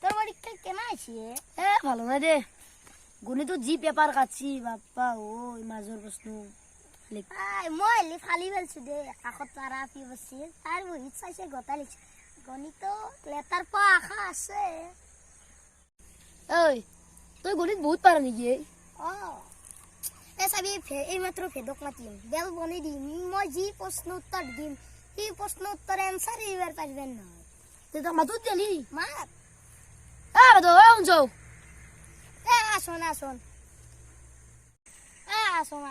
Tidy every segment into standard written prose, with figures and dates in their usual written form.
তোর পরীক্ষা কেন আছে? ভালো না রে গণিত জি পেপার কাটছি বাপ্পা ওই মাজর প্রশ্ন মই ফালি ফেলছো দে কাষত পাৰা পি বসছি তাৰ বহিত চাইছে গতা লিখছে গণিত লেটাৰ প আশা আছে। ঐ তই গণিত বহুত পাৰা নেকি? চাবি এইমাত্ৰ ভেদক মাতিম বেল বনাই দিম মই যি প্ৰশ্ন উত্তৰ দিম সেই প্ৰশ্ন উত্তৰ এনচাৰ এইবাৰ পাৰিবেন নহয়। তেতিয়া মাতত দিলি মাত শুনছ আসন আসন আসন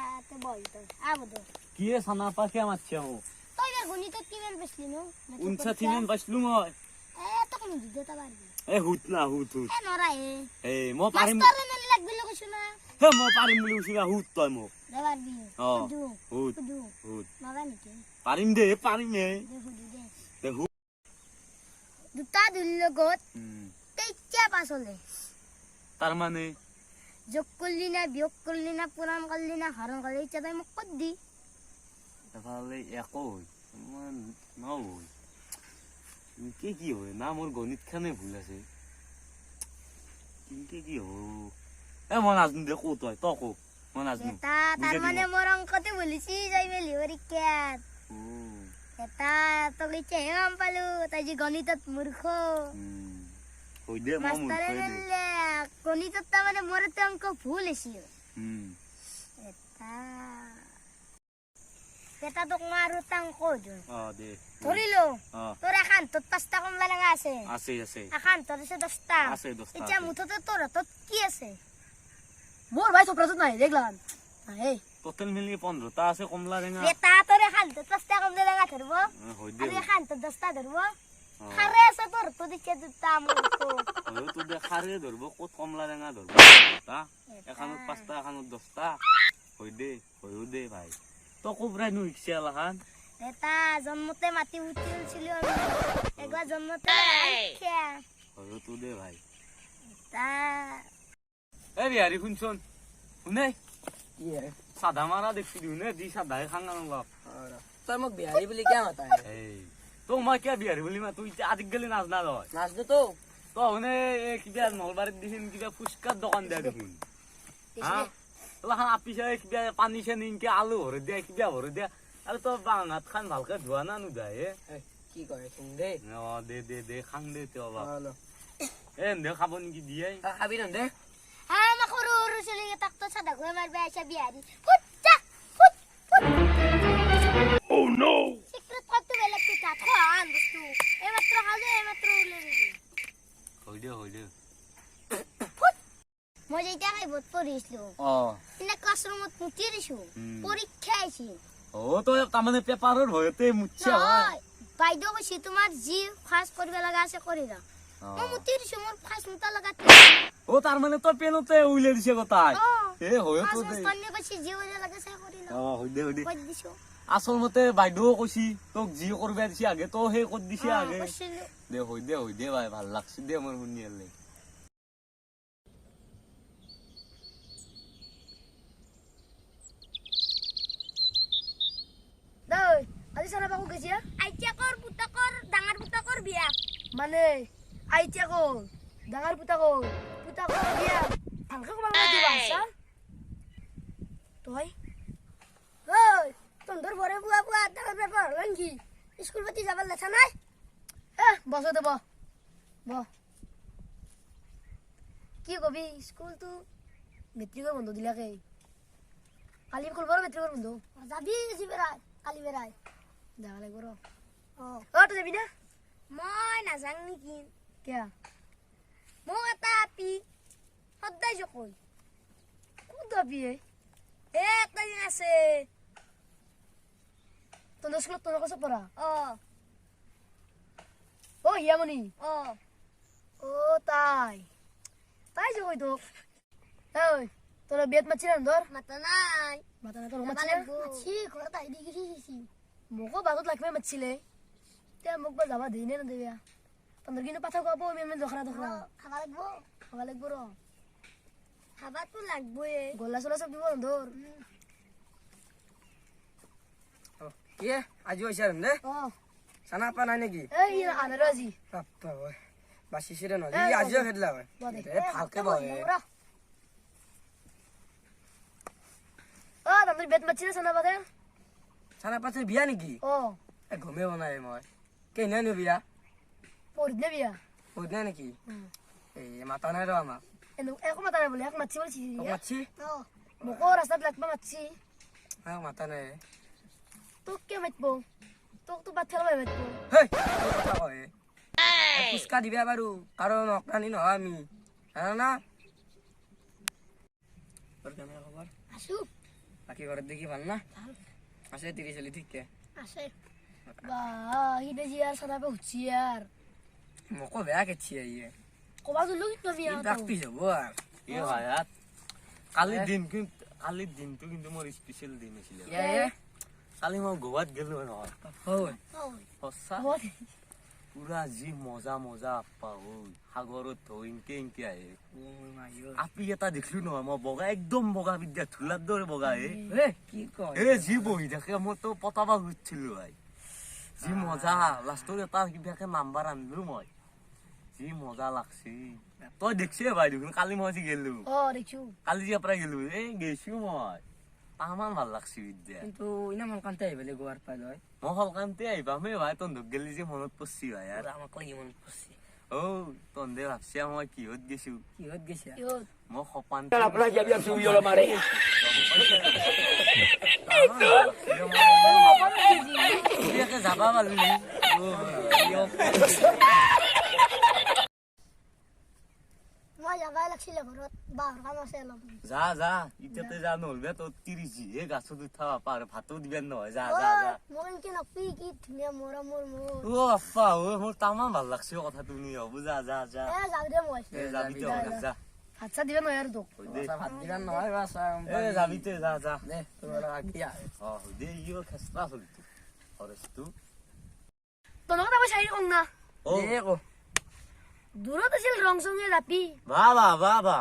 বল তই আবদ কি রে সানা পাকে মারছে ও তই গণিত কিমান বেছলি নো 59 মিনিট বাসলু মই তক নি দিতে পারবি হুত না হুত নরা মই পাৰিম মাস্টাৰ নে লাগবি কইছ না মই পাৰিম বুলি কৈছিলা হুত তই মোক দে পাৰবি হুত হুত মাবা নেকি পাৰিম দে পাৰিম দে হুত দুটা দুল লগত তেইচা পাছলে তাৰ মানে যোগ করলি না বিয়োগ করলি না পূরণ করলি না হরণ করলি ইচ্ছা তাই মোক কত দি তাহলে একই নয় কি হয় না মোর গণিত খানে ভুল আছে কিন্তু কি হয় মই নাজনো দে কো তই কো মই নাজনো এটা তার মানে মোর অঙ্কতে বলিছি যাই মেলি পরীক্ষাত এটা তো লিখে হেম পালু তাই যে গণিতত মূর্খ হই দে মই মাস্টারে বললে গণিতত তা মানে মোর তো অঙ্ক ভুল এসিও এটা তো মারু অঙ্ক জ দে ধরিলো তোর এখান তোর 5টা কমলা লাগা আছে আছে এখান তোর আছে 10টা আছে 10টা এটা মুঠতে তোর হাতত কি আছে? মোর ভাই সপ্রাসত নাই দেখলাম এই টোটাল মিলি 15টা আছে কমলা রেঙা এটা তোর এখান তোর 5টা কমলা লাগা ধরবো হই আর দে এখান তোর 10টা ধরবো খারে আছে তোর তো দিকে দুটা মুখো তো দেখারে ধরবো কত কমলা রেঙা ধরবো তা এখানত 5টা এখানত 10টা হই দে ভাই তো কোবরাই নু ইকশালা খান এটা জন্মতে মাটি উঠিছিল একবার জন্মতে খেয়া হই তো দে ভাই তা এ বিহারি শুনছন শুনে কি রে সাদা মারা দেখছি দিনে দি সাদা খাঙ্গান লক তই মোক বিহাৰী বুলি কিয় মাতা এই তো মই কিয়া বিহারি বলি মা তুই আজি গেলি নাচ না লয় নাচতো তো তো শুনে কিবা নলবাৰীত দিছিন কিবা ফুচকাৰ দোকান দিয়া দেখোন হা তোলা আপিছে কিবা পানী চেনি ইনকে আলু ভরে দিয়া কিবা ভরে দিয়া আৰু তো বাঙাত খান ভালকে ধোৱা না নুধায়ে কি কৰে তুমি দে দে খাং দে তেওঁ দে খাব নেকি দিয়ে খাবি ন দে আমার সরু সরু ছেলে তাক তো সাদা করে মারবে আসা বিহারি ফুট যা ফুট ও নো সিক্রেট কত বেলা কুটা খান বস্তু এইমাত্র খাজে এইমাত্র উলে দিবি হই দে ফুট মই যেটা খাই বহুত পড়িছিল ইনা ক্লাসরুমত মুতি দিছো পরীক্ষা আইছি তো তামানে পেপাৰৰ ভয়তে মুচ্ছা হয় বাইদেউ কইছি তোমার জি ফাস করবে লাগা আছে করি না মই মুতি দিছো মোর ফাস মুতা লাগাতে তাৰ মানে তো পেনতে উইলে দিছে কথাই হয় তো দে স্থানীয় কইছি জি ওজে লাগা আছে করি না হই দে কই দিছো আসল মতে বাইদেউ কৈছি তোক যি কৰিবা দিছি আগে তো হে কৰি দিছে আগে দে হই দে ভাই ভাল লাগছে দে মোৰ শুনি আলে দই আজি সানা বাকু গেছিয়া আইতিয়াকৰ পুতাকৰ ডাঙৰ পুতাকৰ বিয়া মানে আইতিয়া কল ডাঙৰ পুতাকৰ বিয়া ভালকে কবা দিবা আছা তই ঐ তন্দৰ বৰে বুয়া বুয়া ডাঙৰ পেপাৰ লংকি স্কুল পাতি যাবাৰ লেখা নাই বস দে ব কি কবি স্কুল তো মেট্ৰিকৰ বন্ধ দিলাকে কালি খুলবাৰ মেট্ৰিকৰ বন্ধ যাবি আজি বেড়াই কালি বেড়াই যাব লাগিব ৰ তই যাবি না মই নাযাং নেকি কিয়া মোক এটা আপি সদায় জকই কোন যাবি একটা দিন আছে তন্দর স্কুলত তোর কাছে পড়া অ ও হিয়ামণি অ ও তাই যে কই তো ওই তোর বিয়েত মাছি না ধর মাতা নাই মাতা না তোর মাছি মাছি ঘৰত আহি দি গেছি মোকো বাজত লাগবে মাছিলে তে মোক বা যাবা দেই না দেবিয়া তন্দর কিন্তু পাথা খাব আমি দখরা খাবা লাগব র খাবাতো লাগবই গোল্লা চলা সব দিব ধর কি আজি হইছে দে ও সানা পা নাই নেকি এই আনার আজি বাপ্পা ওই বাচিছিৰে নহয় ই আজিও খেদলা হয় এ ভালকে বহে তহঁতৰ বেট মাতিছিলে চানা পাতে চানা পাছে বিয়া নেকি এ গমেই বনাই মই কেইনানো বিয়া পঢ়িলে বিয়া সুধনে নেকি এই মাতা নাই ৰ আমাক একো মাতা নাই বোলে এক মাতছি বোলে তোক মাতছি মোকো ৰাস্তাত লাগবা মাতছি মাতা নাই তোক কিয় মাতব তোকতো বাট খেলাবাই মাতব হেই কথা কয় ফুচকা দিবা বাৰু কাৰণ অকৰানি নহয় আমি জানা না তোৰ কেনে খবৰ আছো বাকী ঘৰত দেখি ভাল না আছে তিৰি চলি ঠিককে আছে বা হিদে জি আৰ সাদা উঠছি আৰ মোকো বেয়া কেছি আইয়ে কবা জুলু কিন্তু বিয়া প্ৰেক্টিচ হ'ব আৰ এ ভাইয়াত কালিৰ দিনটো কিন্তু মোৰ স্পেচিয়েল দিন আছিলে ইয়ে কালি মই গোৱাত গেলো নহয় হয় সঁচা পুৰা যি মজা মজা আপা হ'ল সাগৰত ঢৌ ইনকে আহে আপি এটা দেখিলো নহয় মই বগা একদম বগা বিদ্যা ধূলাৰ দৰে বগা কি কয় এ যি বহি থাকে মইতো পতাবা ঘুৰছিলো ভাই যি মজা লাষ্টৰ এটা কিবাকে নাম্বাৰ আনিলো মই যি মজা লাগছি তই দেখছি ভাই দেখোন কালি মই যে গেলো দেখছো কালি যে পৰা গেলো গেছো মই তামান ভাল লাগছি বিদ্যা কিন্তু ইনা মন কান্তে আহিবলে গোৱাৰ পাই লয় মই সলকান্তে আহিবামে ভাই তন্দক গেলি যে মনত পৰছি ভাই আৰু আমাক লাগি মন পৰছি ও তন্দে ভাবছি মই কিহত গেছো কিহত গৈছা মই সপান Pernah jadi yang suyo lo mare. যাবা পারলি মই যাবাই লাগছিলে ঘৰত বাহৰ কাম আছে অলপ যা যা ইতিয়াতে যা নহলবে তোৰ 30 হে গাছত উঠা পাৰ ভাতো দিবেন নহয় যা যা যা মই কি নপি কি ধুনীয়া মোৰা মোৰ ও আপ্পা ও মোৰ তামাম ভাল লাগছে কথা তুমি হ'ব যা যা যা যাওঁ দে মই যাবি তো যা ভাত চাত দিবা নহয় আৰু তোক ভাত দিবা নহয় বাছা যাবি তে যা যা দে তোৰ আগিয়া দে ইও খেসটা হলতো হৰস্তু তনক তাকো চাই কং না দে কো দূৰত আছিল ৰং চঙে ৰাপি বাবা বাবা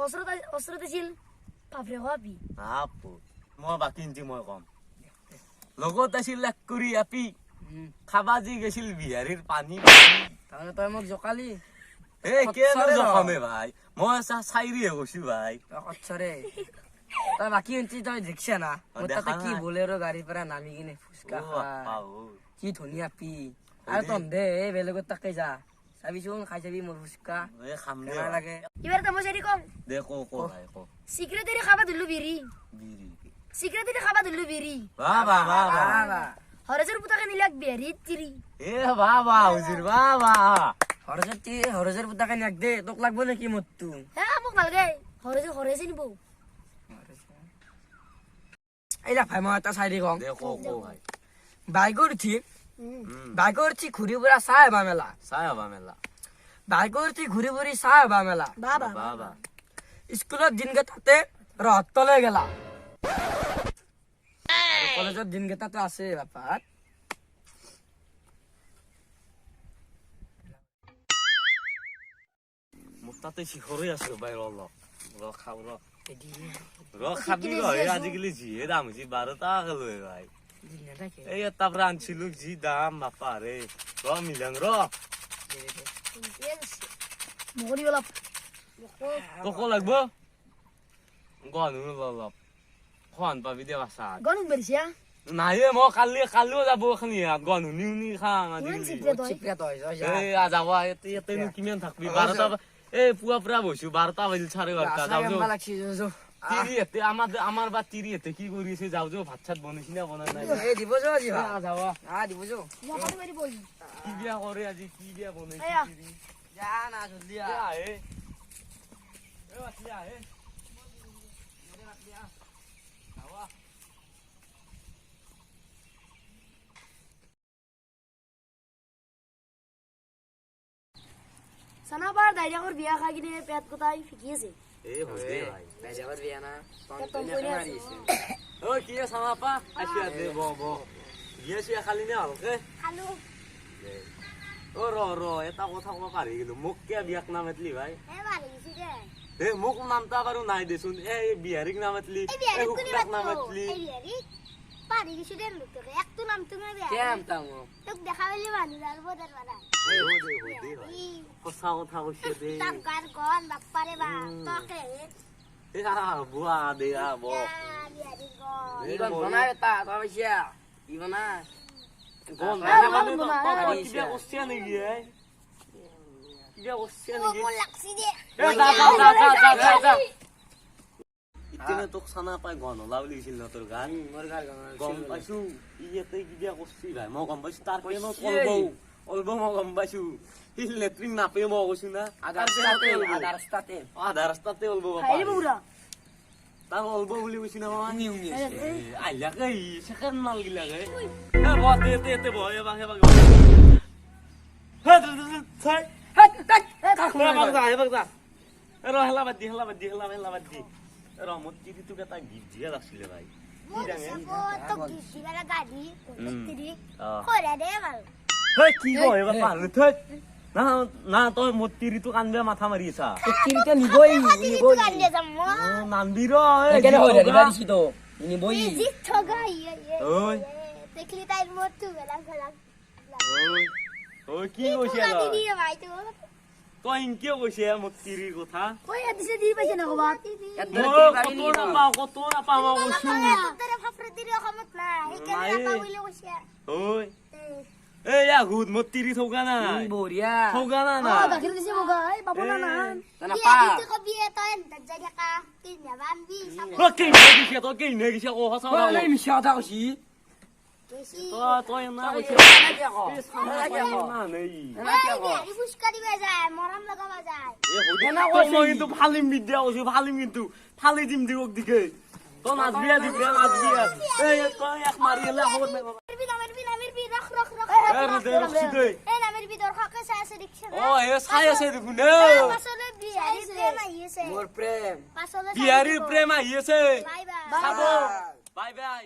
ওচৰত আছিল পাপৰে খোৱাপি আপো মই বাকি ইঞ্চি মই কম লগত আছিল লাক কৰি আপি খাবা যি গেছিল বিহাৰীৰ পানী তাৰমানে তই মোক জকালি কেনে জখমে ভাই মই চাইৰিয়ে কৈছো ভাই কচ্ছৰে তই বাকী ইঞ্চি তই দেখছা না মোৰ তাতে কি বলেৰো গাড়ীৰ পৰা নামি কিনে ফুচকা কি ধুনীয়া পি আৰু তন্দে এই বেলেগত তাকে যা চাবিচোন খাই চাবি মোৰ ফুচকা খাম দে লাগে ইবাৰ মই চাই কম দে কো ভাই কো চিক্ৰেটাৰী খাবা দিলো বিৰি চিক্ৰেটাৰী খাবা দিলো বিৰি বাবা বাবা হৰজৰ পুতাকে নিলাক বিহাৰী তিৰি এ বাবা হুজুৰ বাবা হৰজৰ পুতাকে নিয়াক দে তোক লাগব নেকি মোৰটো মোক নালগে হৰজে নিব এইলা ভাই মই এটা চাই দি কওঁ দে কো ভাই বাইকৰ উঠি ঘূৰি ফুৰা চাই হবা মেলা বাইকৰ উঠি ঘূৰি ফুৰি চাই হবা মেলা বাবা স্কুলত দিনকেইটাতে ৰহতলৈ গেলা কলেজত দিনকেইটাতে আছে বাপাত মোক তাতে শিখৰে আছে ভাই ৰ খাও ৰ খাবি আজিকালি যিহে দাম হৈছে 12 টাকা লৈ ভাই এই এটা পৰা আনছিলো যি দাম বাপা ৰে ৰ মিলাং ৰ মোক দিব অলপ তোক লাগব গনু অলপ খান পাবি দে বাছা গণ বেৰিছা নাই মই কালিও যাব খানি গনু নিউনি খাং এই যাবা ইয়াতে কিমান থাকবি 12টা এই পুৱা পুৰা বহিছো 12টা বাজিল 12:30 যাও তিৰি এতে আমাৰ বা তিৰি এতে কি কৰি আছে যাও যাও ভাত চাত বনাইছি না বনা নাই এই দিব যাও আজি যাবা দিব যাও কি বিয়া কৰে আজি কি বিয়া বনাইছি তিৰি যা না জলদি আহে এ বাতলি আহে চানাবাৰ দাইজাকৰ বিয়া খাই কিনে পেট কটাই ফিকি আছে এ হদে ভাই দাইজাকৰ বিয়া না ও কি সামাপা আসি দে ব বিয়া সিয়া খালি না হলকে খালো ও ৰ এটা কথা কব পাৰি গেলো মোক কিয়া বিয়াক নাম এতলি ভাই মাৰিছি দে এ মোক নামটা বাৰু নাই দেচোন এ বিহাৰীক নাম এতলি এ হুকটাক নাম এতলি পারি কিছু দেন তোকে একটু নাম তুমি কেম তামো তোক দেখা পেলে মানুষ আর বোধার পারা সঁচা কথা কৈছে দে টাকার গন বাপ্পারে বা তোকে বুৱা দে ব বিয়ারি গন ইবন বনাই তা তাইছা ইবনা গম মানে তো কিবা কৈছে নেকি কিবা কৈছে নেকি মোৰ লাগছি দে যা ইতেনে তোক চানা পাই গন ওলা বুলি কৈছিল ন তোৰ গান মোৰ গাৰ গম পাইছো ইয়াতে কিবা কৈছি ভাই মই গম পাইছো তাৰ প্ৰেমত অলব মই গম পাইছো সি লেট্ৰিন নাপে মই কৈছো না আধা ৰাস্তাতে অলব খাইলি বুড়া তাৰ অলব বুলি কৈছি না মই উনি আইলাকে সেকেন্ড মাল গিলাকে ব তে ব এবাং চাই এবাক যা হেলা বাদ দি ৰমত তিৰি তোক এটা গিফ্ট দিয়া আছিলে ভাই মোৰ তোক দিছি বেলা গাড়ী তিৰি কইৰা দে ভাল হেই কি কয় এবাৰ পাল থৈ না তই মোৰ তিৰিটো কান্দে মাথা মাৰি আছা কিনতে নিবই নিবই গাড়ী যাম নামবি কেনে হয় রে বাড়ি তো নিবই জি ঠগা ইয়ে ওই দেখলি তাই মোর তু বেলা খেলা ওই কি কৈছে গাড়ী দিয়ে ভাই তো তই কিয় কৈছে মোৰ তিৰিৰ কথা কই দিছে দি পাইছে না কবা কত নাপাওঁ মই কৈছো তোরে ফাফরে দিরে অসমত না এইকেনে না পাইলে কইছে ওই এই গুড মোৰ তিৰি থৌকা না বঢ়িয়া থৌকা না গাখীৰ দিছে বগা এই বাবু না না না বিয়া পা দিতে কবি তই যাই দেখা কিনা বানবি তই কি নেগিছে ক সঁচা কথা ওই মিছা কথা কইছি বেশি তই না কৈছে না নেই এই ফুসকা দিবে যায় মরম লাগাবা যায় মই কিন্তু ফালিম বিদ্যা কৈছো ফালিম কিন্তু ফালি দিম দিওক দিকে তই নাচবি এই তই এক মাৰি এলা হবত নামির বি রখ রখ রখ এই নামির বি দর খাকে সাইছে দেখছ না চাই আছে দেখোন পাছলে বিহারি প্রেম আইছে মোর প্রেম পাছলে বিহাৰীৰ প্ৰেম আহি আছে বাই বাই চাব বাই বাই